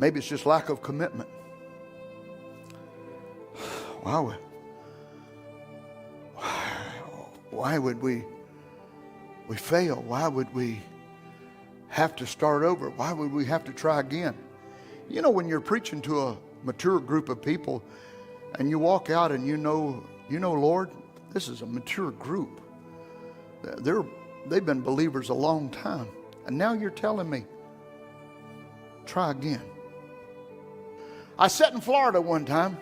Maybe it's just lack of commitment. Why would we fail? Why would we have to start over? Why would we have to try again? You know, when you're preaching to a mature group of people and you walk out and you know, Lord, this is a mature group. They've been believers a long time. And now you're telling me, try again. I sat in Florida one time,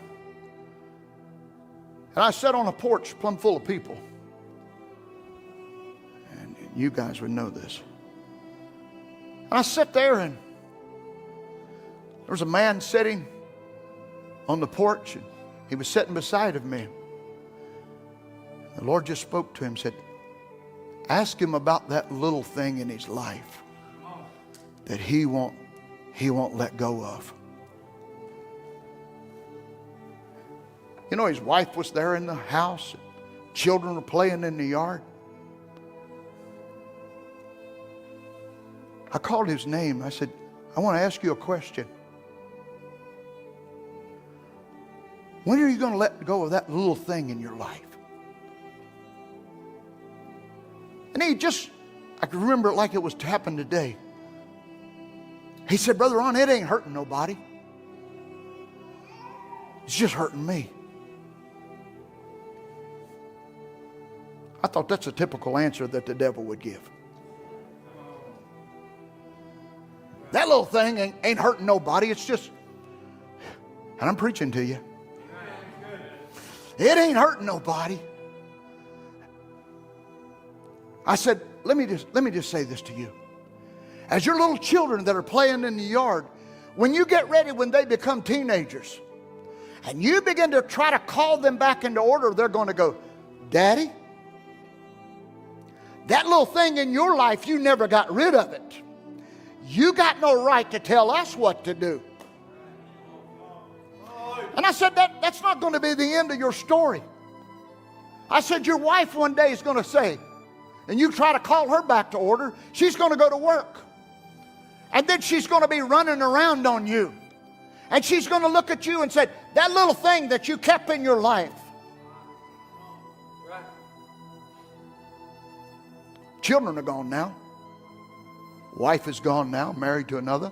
and I sat on a porch plumb full of people. And you guys would know this. And I sat there, and there was a man sitting on the porch, and he was sitting beside of me. The Lord just spoke to him and said, ask him about that little thing in his life that he won't let go of. You know, his wife was there in the house. Children were playing in the yard. I called his name. I said, I want to ask you a question. When are you going to let go of that little thing in your life? And I can remember it like it was happened today. He said, Brother Ron, it ain't hurting nobody. It's just hurting me. I thought that's a typical answer that the devil would give. That little thing ain't hurting nobody. It's just, and I'm preaching to you. It ain't hurting nobody. I said, let me just say this to you. As your little children that are playing in the yard, when you get ready, when they become teenagers, and you begin to try to call them back into order, they're going to go, Daddy, that little thing in your life, you never got rid of it. You got no right to tell us what to do. And I said, that's not going to be the end of your story. I said, your wife one day is going to say, and you try to call her back to order, she's going to go to work. And then she's going to be running around on you. And she's going to look at you and say, that little thing that you kept in your life. Right. Children are gone now. Wife is gone now, married to another.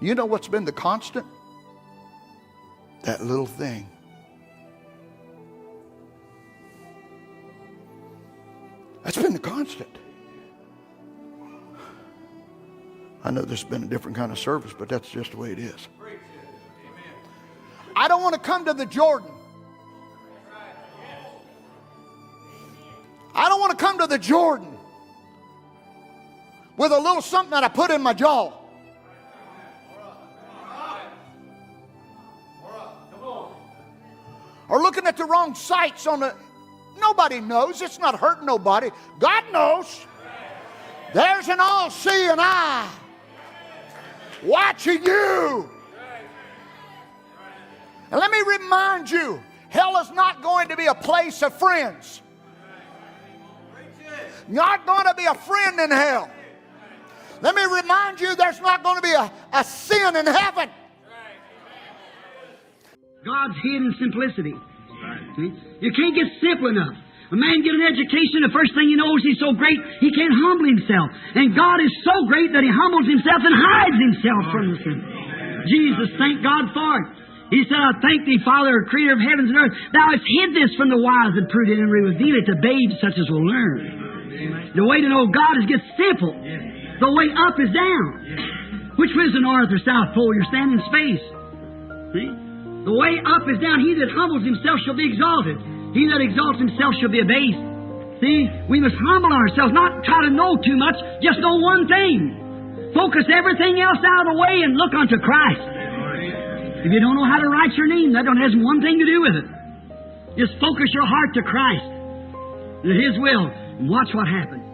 You know what's been the constant? That little thing. That's been the constant. I know this has been a different kind of service, but that's just the way it is. I don't want to come to the Jordan. I don't want to come to the Jordan with a little something that I put in my jaw. Or looking at the wrong sights on the... Nobody knows. It's not hurting nobody. God knows. There's an all-seeing eye watching you. And let me remind you, hell is not going to be a place of friends. Not going to be a friend in hell. Let me remind you, there's not going to be a sin in heaven. God's hidden simplicity. See? You can't get simple enough. A man get an education, the first thing he knows, he's so great, he can't humble himself. And God is so great that he humbles himself and hides himself from the sin. Jesus, thank God for it. He said, I thank thee, Father, creator of heavens and earth. Thou hast hid this from the wise and prudent and reveal it to babes such as will learn. The way to know God is get simple. The way up is down. Which way is the north or south pole? You're standing in space. See? The way up is down. He that humbles himself shall be exalted. He that exalts himself shall be abased. See, we must humble ourselves, not try to know too much, just know one thing. Focus everything else out of the way and look unto Christ. If you don't know how to write your name, that has one thing to do with it. Just focus your heart to Christ, to His will, and watch what happens.